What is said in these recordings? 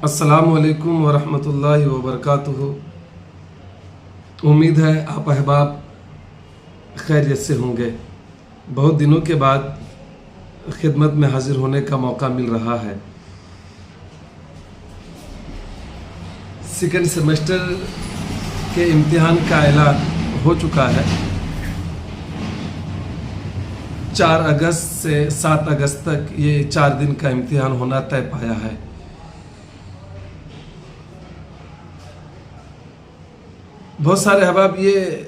अस्सलामुअलैकुम वरहमतुल्लाहि वबरकातुहू। उम्मीद है आप अहबाब खैरियत से होंगे। बहुत दिनों के बाद खिदमत में हाजिर होने का मौका मिल रहा है। सेकंड सेमेस्टर के इम्तिहान का ऐलान हो चुका है। 4 अगस्त से 7 अगस्त तक ये 4 दिन का इम्तिहान होना तय पाया है। बहुत सारे अहबाब ये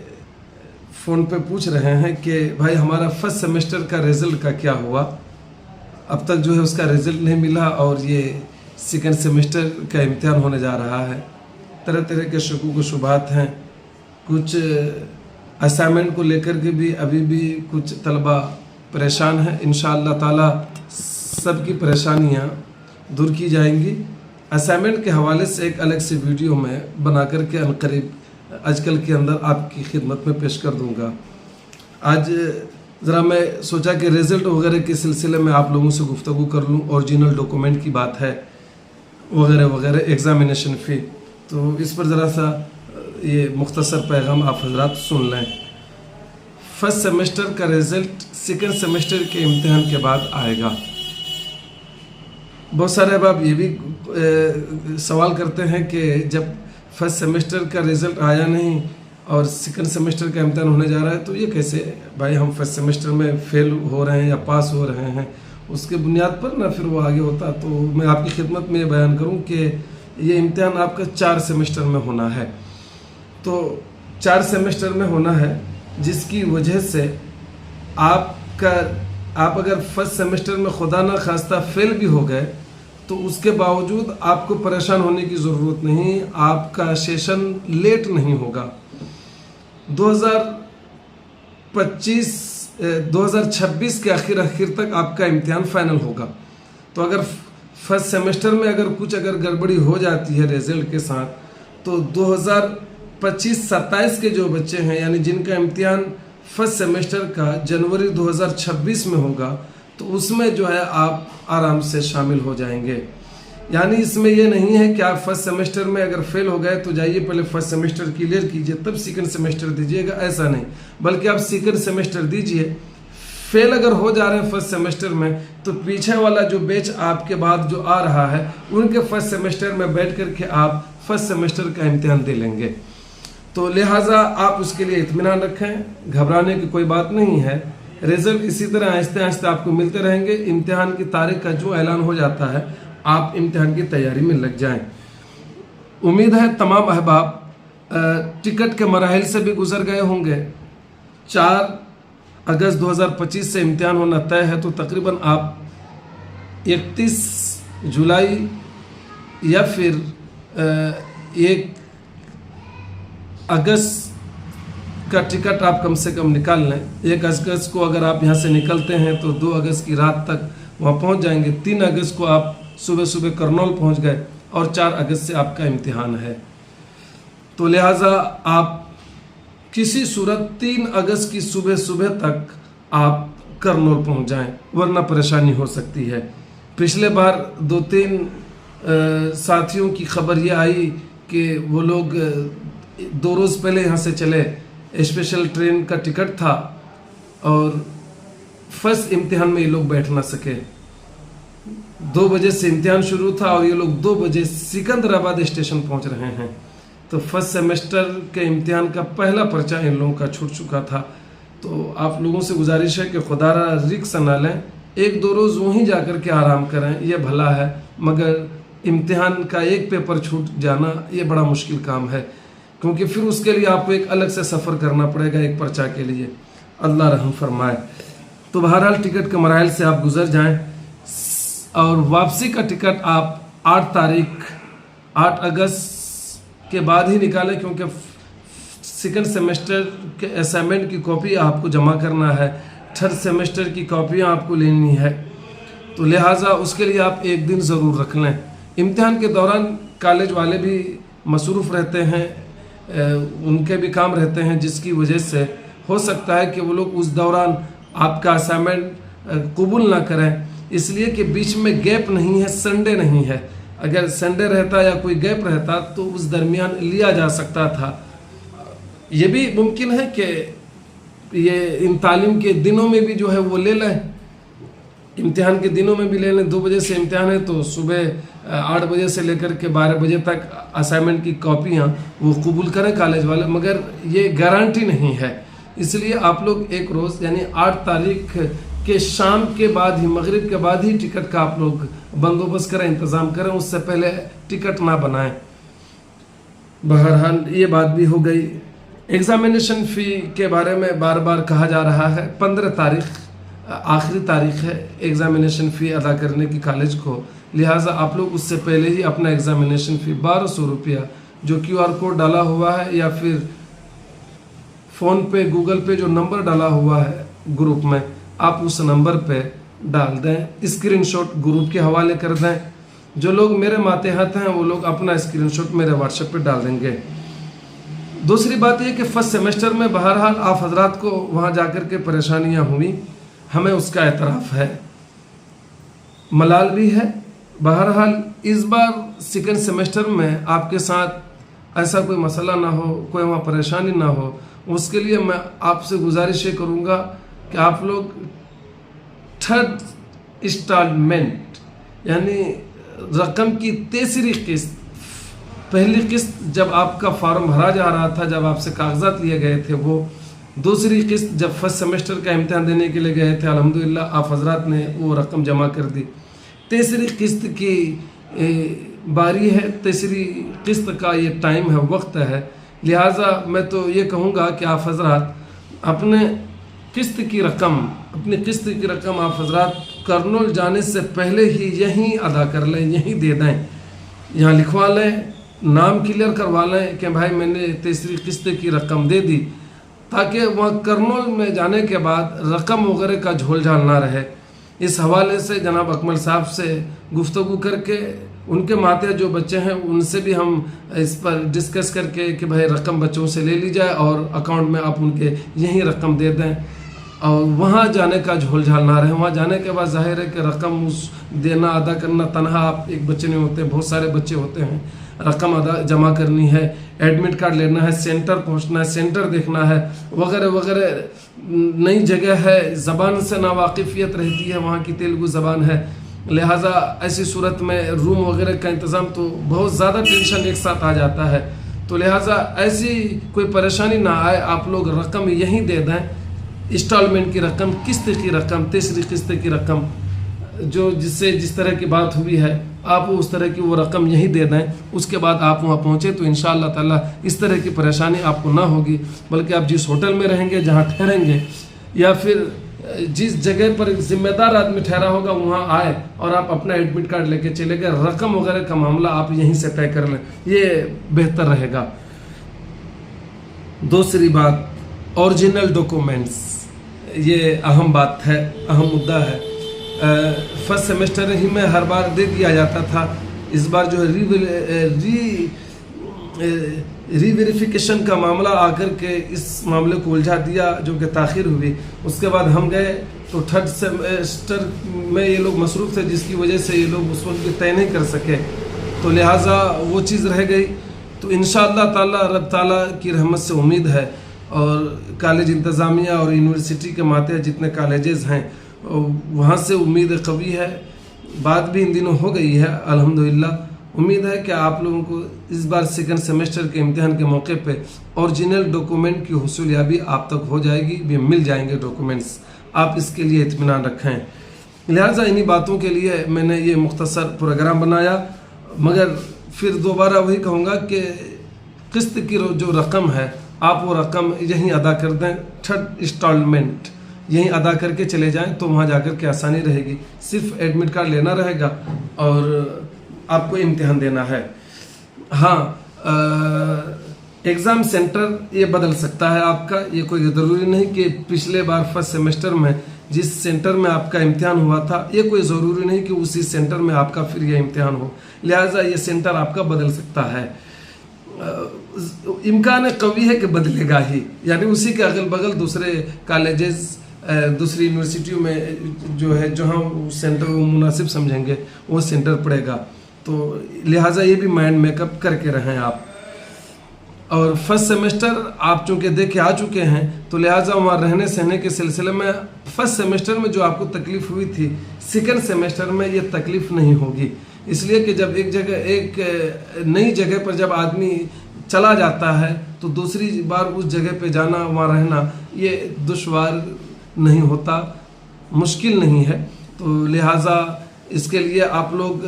फ़ोन पे पूछ रहे हैं कि भाई हमारा फर्स्ट सेमेस्टर का रिज़ल्ट का क्या हुआ। अब तक जो है उसका रिज़ल्ट नहीं मिला और ये सेकंड सेमेस्टर का इम्तिहान होने जा रहा है। तरह तरह के शकूक व शुबहात हैं। कुछ असाइनमेंट को लेकर के भी अभी भी कुछ तलबा परेशान हैं। इंशाअल्लाह ताला सबकी परेशानियां दूर की जाएंगी। असाइनमेंट के हवाले से एक अलग से वीडियो में बना कर के अनकरीब आजकल के अंदर आपकी खिदमत में पेश कर दूंगा। आज ज़रा मैं सोचा कि रिज़ल्ट वगैरह के सिलसिले में आप लोगों से गुफ्तगू कर लूँ। ओरिजिनल डॉक्यूमेंट की बात है वगैरह वगैरह, एग्ज़ामिनेशन फ़ी, तो इस पर ज़रा सा ये मुख्तसर पैगाम आप हजरात सुन लें। फर्स्ट सेमेस्टर का रिज़ल्ट सेकंड सेमेस्टर के इम्तिहान के बाद आएगा। बहुत सारे अहबाब ये भी सवाल करते हैं कि जब फर्स्ट सेमेस्टर का रिज़ल्ट आया नहीं और सेकंड सेमेस्टर का इम्तिहान होने जा रहा है तो ये कैसे भाई, हम फर्स्ट सेमेस्टर में फेल हो रहे हैं या पास हो रहे हैं, उसके बुनियाद पर ना फिर वो आगे होता। तो मैं आपकी खिदमत में बयान करूं कि ये इम्तिहान आपका 4 सेमेस्टर में होना है। तो 4 सेमेस्टर में होना है, जिसकी वजह से आप अगर फर्स्ट सेमेस्टर में खुदा ना खास्ता फेल भी हो गए तो उसके बावजूद आपको परेशान होने की ज़रूरत नहीं। आपका सेशन लेट नहीं होगा। 2026 के आखिर तक आपका इम्तिहान फाइनल होगा। तो अगर फर्स्ट सेमेस्टर में अगर गड़बड़ी हो जाती है रिज़ल्ट के साथ, तो 2025-27 के जो बच्चे हैं, यानी जिनका इम्तिहान फर्स्ट सेमेस्टर का जनवरी 2026 में होगा, तो उसमें जो है आप आराम से शामिल हो जाएंगे। यानी इसमें यह नहीं है कि आप फर्स्ट सेमेस्टर में अगर फेल हो गए तो जाइए पहले फर्स्ट सेमेस्टर क्लियर कीजिए तब सेकंड सेमेस्टर दीजिएगा, ऐसा नहीं। बल्कि आप सेकंड सेमेस्टर दीजिए। फेल अगर हो जा रहे हैं फर्स्ट सेमेस्टर में तो पीछे वाला जो बैच आपके बाद जो आ रहा है उनके फर्स्ट सेमेस्टर में बैठ करके आप फर्स्ट सेमेस्टर का इम्तिहान दे लेंगे। तो लिहाजा आप उसके लिए इत्मीनान रखें, घबराने की कोई बात नहीं है। रिजल्ट इसी तरह आहिस्ते आहिस्ते आपको मिलते रहेंगे। इम्तिहान की तारीख का जो ऐलान हो जाता है आप इम्तिहान की तैयारी में लग जाएं। उम्मीद है तमाम अहबाब टिकट के मराहिल से भी गुजर गए होंगे। 4 अगस्त 2025 से इम्तिहान होना तय है, तो तकरीबन आप 31 जुलाई या फिर 1 अगस्त का टिकट आप कम से कम निकाल लें। 1 अगस्त को अगर आप यहाँ से निकलते हैं तो 2 अगस्त की रात तक वहाँ पहुँच जाएंगे। 3 अगस्त को आप सुबह सुबह करनौल पहुँच गए और 4 अगस्त से आपका इम्तिहान है। तो लिहाजा आप किसी सूरत 3 अगस्त की सुबह सुबह तक आप करनौल पहुँच जाएं, वरना परेशानी हो सकती है। पिछले बार 2-3 साथियों की खबर ये आई कि वो लोग 2 रोज़ पहले यहाँ से चले, स्पेशल ट्रेन का टिकट था और फर्स्ट इम्तिहान में ये लोग बैठ ना सके। 2 बजे से इम्तिहान शुरू था और ये लोग 2 बजे सिकंदराबाद स्टेशन पहुंच रहे हैं। तो फर्स्ट सेमेस्टर के इम्तिहान का पहला पर्चा इन लोगों का छूट चुका था। तो आप लोगों से गुजारिश है कि खुदारा रिक्स ना लें, 1-2 रोज़ वहीं जाकर के आराम करें, ये भला है। मगर इम्तिहान का एक पेपर छूट जाना ये बड़ा मुश्किल काम है, क्योंकि फिर उसके लिए आपको एक अलग से सफ़र करना पड़ेगा एक पर्चा के लिए। अल्लाह रहम फरमाए। तो बहरहाल टिकट के मराहिल से आप गुजर जाएं और वापसी का टिकट आप 8 अगस्त के बाद ही निकालें, क्योंकि सेकंड सेमेस्टर के असाइनमेंट की कॉपी आपको जमा करना है, थर्ड सेमेस्टर की कॉपियाँ आपको लेनी है। तो लिहाजा उसके लिए आप एक दिन ज़रूर रख लें। इम्तिहान के दौरान कॉलेज वाले भी मसरूफ़ रहते हैं, उनके भी काम रहते हैं, जिसकी वजह से हो सकता है कि वो लोग उस दौरान आपका असाइनमेंट कबूल ना करें, इसलिए कि बीच में गैप नहीं है, संडे नहीं है। अगर संडे रहता या कोई गैप रहता तो उस दरमियान लिया जा सकता था। ये भी मुमकिन है कि ये इन तालीम के दिनों में भी जो है वो ले लें, इम्तिहान के दिनों में भी ले लें। 2 बजे से इम्तिहान है तो सुबह 8 बजे से लेकर के 12 बजे तक असाइनमेंट की कॉपियाँ वो कबूल करें कॉलेज वाले, मगर ये गारंटी नहीं है। इसलिए आप लोग एक रोज़ यानी 8 तारीख के शाम के बाद ही, मगरिब के बाद ही टिकट का आप लोग बंदोबस्त करें, इंतज़ाम करें, उससे पहले टिकट ना बनाएं। बहरहाल ये बात भी हो गई। एग्ज़ामिनेशन फ़ी के बारे में बार बार कहा जा रहा है, 15 तारीख आखिरी तारीख है एग्ज़ामिनेशन फ़ी अदा करने की कॉलेज को, लिहाजा आप लोग उससे पहले ही अपना एग्ज़ामिनेशन फ़ी 1200 रुपया जो QR कोड डाला हुआ है या फिर फ़ोन पे गूगल पे जो नंबर डाला हुआ है ग्रुप में, आप उस नंबर पे डाल दें, स्क्रीनशॉट ग्रुप के हवाले कर दें। जो लोग मेरे मातेहत हैं वो लोग अपना स्क्रीनशॉट मेरे व्हाट्सएप पे डाल देंगे। दूसरी बात यह कि फर्स्ट सेमेस्टर में बहरहाल आप हजरात को वहाँ जाकर के परेशानियाँ हुई, हमें उसका एतराफ़ है, मलाल भी है। बहरहाल इस बार सेकंड सेमेस्टर में आपके साथ ऐसा कोई मसला ना हो, कोई वहाँ परेशानी ना हो, उसके लिए मैं आपसे गुजारिश ये करूँगा कि आप लोग 3rd इंस्टॉलमेंट यानी रकम की 3री किस्त, पहली किस्त जब आपका फॉर्म भरा जा रहा था, जब आपसे कागजात लिए गए थे, वो 2री किस्त जब फर्स्ट सेमेस्टर का इम्तिहान देने के लिए गए थे, अल्हम्दुलिल्लाह आप हजरात ने वो रकम जमा कर दी। 3री किस्त की बारी है, 3री किस्त का ये टाइम है, वक्त है। लिहाजा मैं तो ये कहूँगा कि आप हजरात अपनी किस्त की रकम आप हजरात करनूल जाने से पहले ही यहीं अदा कर लें, यहीं दे दें, यहाँ लिखवा लें, नाम क्लियर करवा लें कि भाई मैंने 3री किस्त की रकम दे दी, ताकि वहाँ करनूल में जाने के बाद रकम वगैरह का झोलझाल ना रहे। इस हवाले से जनाब अकमल साहब से गुफ्तगू करके उनके माते जो बच्चे हैं उनसे भी हम इस पर डिस्कस करके कि भाई रकम बच्चों से ले ली जाए और अकाउंट में आप उनके यही रकम दे दें और वहाँ जाने का झोलझाल ना रहे। वहाँ जाने के बाद जाहिर है कि रकम उस देना अदा करना, तनहा आप एक बच्चे नहीं होते, बहुत सारे बच्चे होते हैं, रकम अदा जमा करनी है, एडमिट कार्ड लेना है, सेंटर पहुँचना है, सेंटर देखना है, वगैरह वगैरह। नई जगह है, ज़बान से नावाकिफ़ियत रहती है, वहाँ की तेलुगु ज़बान है, लिहाजा ऐसी सूरत में रूम वगैरह का इंतज़ाम तो बहुत ज़्यादा टेंशन एक साथ आ जाता है। तो लिहाजा ऐसी कोई परेशानी ना आए, आप लोग रकम यहीं दे दें, इंस्टॉलमेंट की रकम, किस्त की रकम, 3री किस्त की रकम, जो जिससे जिस तरह की बात हुई है आप उस तरह की वो रकम यहीं दे दें। उसके बाद आप वहाँ पहुँचे तो इंशाअल्लाह ताला इस तरह की परेशानी आपको ना होगी, बल्कि आप जिस होटल में रहेंगे, जहाँ ठहरेंगे, या फिर जिस जगह पर जिम्मेदार आदमी ठहरा होगा वहाँ आए और आप अपना एडमिट कार्ड लेके चले गए, रकम वगैरह का मामला आप यहीं से तय कर लें, ये बेहतर रहेगा। दूसरी बात, ओरिजिनल डॉक्यूमेंट्स, ये अहम बात है, अहम मुद्दा है। फर्स्ट सेमेस्टर ही में हर बार दे दिया जाता था, इस बार जो है रीवेरिफिकेशन का मामला आकर के इस मामले को उलझा दिया, जो कि ताख़ीर हुई। उसके बाद हम गए तो 3rd सेमेस्टर में ये लोग मसरूफ़ थे, जिसकी वजह से ये लोग उस वक्त तय नहीं कर सके, तो लिहाजा वो चीज़ रह गई। तो इंशाअल्लाह ताला रब ताला की रहमत से उम्मीद है, और कॉलेज इंतज़ामिया और यूनिवर्सिटी के माते जितने कॉलेजेस हैं वहाँ से उम्मीद कवी है, बात भी इन दिनों हो गई है अल्हम्दुलिल्लाह। उम्मीद है कि आप लोगों को इस बार सेकंड सेमेस्टर के इम्तिहान के मौके पे ओरिजिनल डॉक्यूमेंट की हुसूलियाबी आप तक हो जाएगी, भी मिल जाएंगे डॉक्यूमेंट्स, आप इसके लिए इत्मीनान रखें। लिहाजा इन्हीं बातों के लिए मैंने ये मुख्तसर प्रोग्राम बनाया, मगर फिर दोबारा वही कहूँगा कि किस्त की जो रकम है आप वो रकम यहीं अदा कर दें, 3rd इंस्टॉलमेंट यहीं अदा करके चले जाएं, तो वहाँ जाकर के आसानी रहेगी। सिर्फ एडमिट कार्ड लेना रहेगा और आपको इम्तिहान देना है। हाँ, एग्ज़ाम सेंटर ये बदल सकता है आपका, ये कोई ज़रूरी नहीं कि पिछले बार फर्स्ट सेमेस्टर में जिस सेंटर में आपका इम्तिहान हुआ था, ये कोई ज़रूरी नहीं कि उसी सेंटर में आपका फिर ये इम्तिहान हो, लिहाजा ये सेंटर आपका बदल सकता है। इम्कान कवी है कि बदलेगा ही, यानी उसी के अगल बगल दूसरे कॉलेजेस, दूसरी यूनिवर्सिटियों में जो है जहाँ सेंटर वो मुनासिब समझेंगे वो सेंटर पड़ेगा। तो लिहाजा ये भी माइंड मेकअप करके रहें आप। और फर्स्ट सेमेस्टर आप चूँकि दे के आ चुके हैं तो लिहाजा वहाँ रहने सहने के सिलसिले में फर्स्ट सेमेस्टर में जो आपको तकलीफ़ हुई थी, सेकंड सेमेस्टर में ये तकलीफ़ नहीं होगी। इसलिए कि जब एक नई जगह पर जब आदमी चला जाता है तो दूसरी बार उस जगह पे जाना, वहाँ रहना, ये दुश्वार नहीं होता, मुश्किल नहीं है। तो लिहाजा इसके लिए आप लोग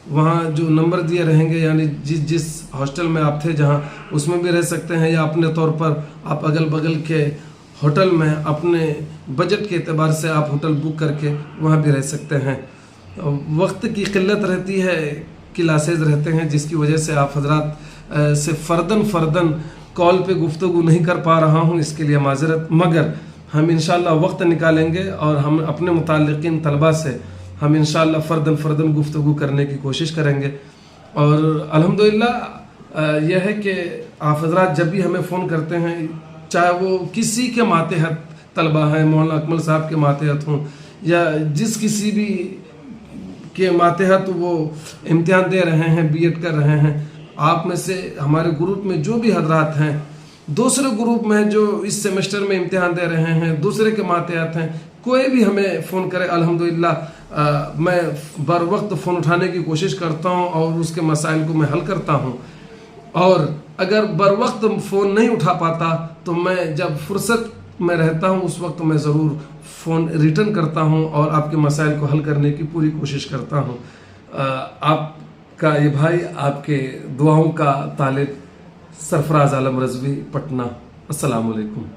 वहाँ जो नंबर दिए रहेंगे, यानी जिस हॉस्टल में आप थे जहाँ, उसमें भी रह सकते हैं, या अपने तौर पर आप अगल बगल के होटल में अपने बजट के एतबार से आप होटल बुक करके वहाँ भी रह सकते हैं। वक्त की किल्लत रहती है, क्लासेज रहते हैं, जिसकी वजह से आप हजरात से फ़र्दन कॉल पे गुफ्तगू नहीं कर पा रहा हूँ, इसके लिए माजरत। मगर हम इंशाअल्लाह वक्त निकालेंगे और हम अपने मुताल्लिक़ीन तलबा से हम इंशाअल्लाह फ़र्दन गुफ्तगू करने की कोशिश करेंगे। और अल्हम्दुलिल्लाह यह है कि आप हजरात जब भी हमें फ़ोन करते हैं, चाहे वो किसी के मातहत तलबा हैं, मौलाना अकमल साहब के मातहत हों, या जिस किसी भी के मातहत वो इम्तिहान दे रहे हैं, बीएड कर रहे हैं, आप में से हमारे ग्रुप में जो भी हजरात हैं, दूसरे ग्रुप में जो इस सेमेस्टर में इम्तिहान दे रहे हैं, दूसरे के मातहत हैं, कोई भी हमें फ़ोन करे, अल्हम्दुलिल्लाह मैं बर वक्त फ़ोन उठाने की कोशिश करता हूं और उसके मसाइल को मैं हल करता हूं। और अगर बर वक्त फ़ोन नहीं उठा पाता तो मैं जब फुर्सत में रहता हूं उस वक्त मैं ज़रूर फ़ोन रिटर्न करता हूं और आपके मसाइल को हल करने की पूरी कोशिश करता हूं। आपका ये भाई, आपके दुआओं का तालिब, सरफराज आलम रज़वी, पटना। अस्सलाम वालेकुम।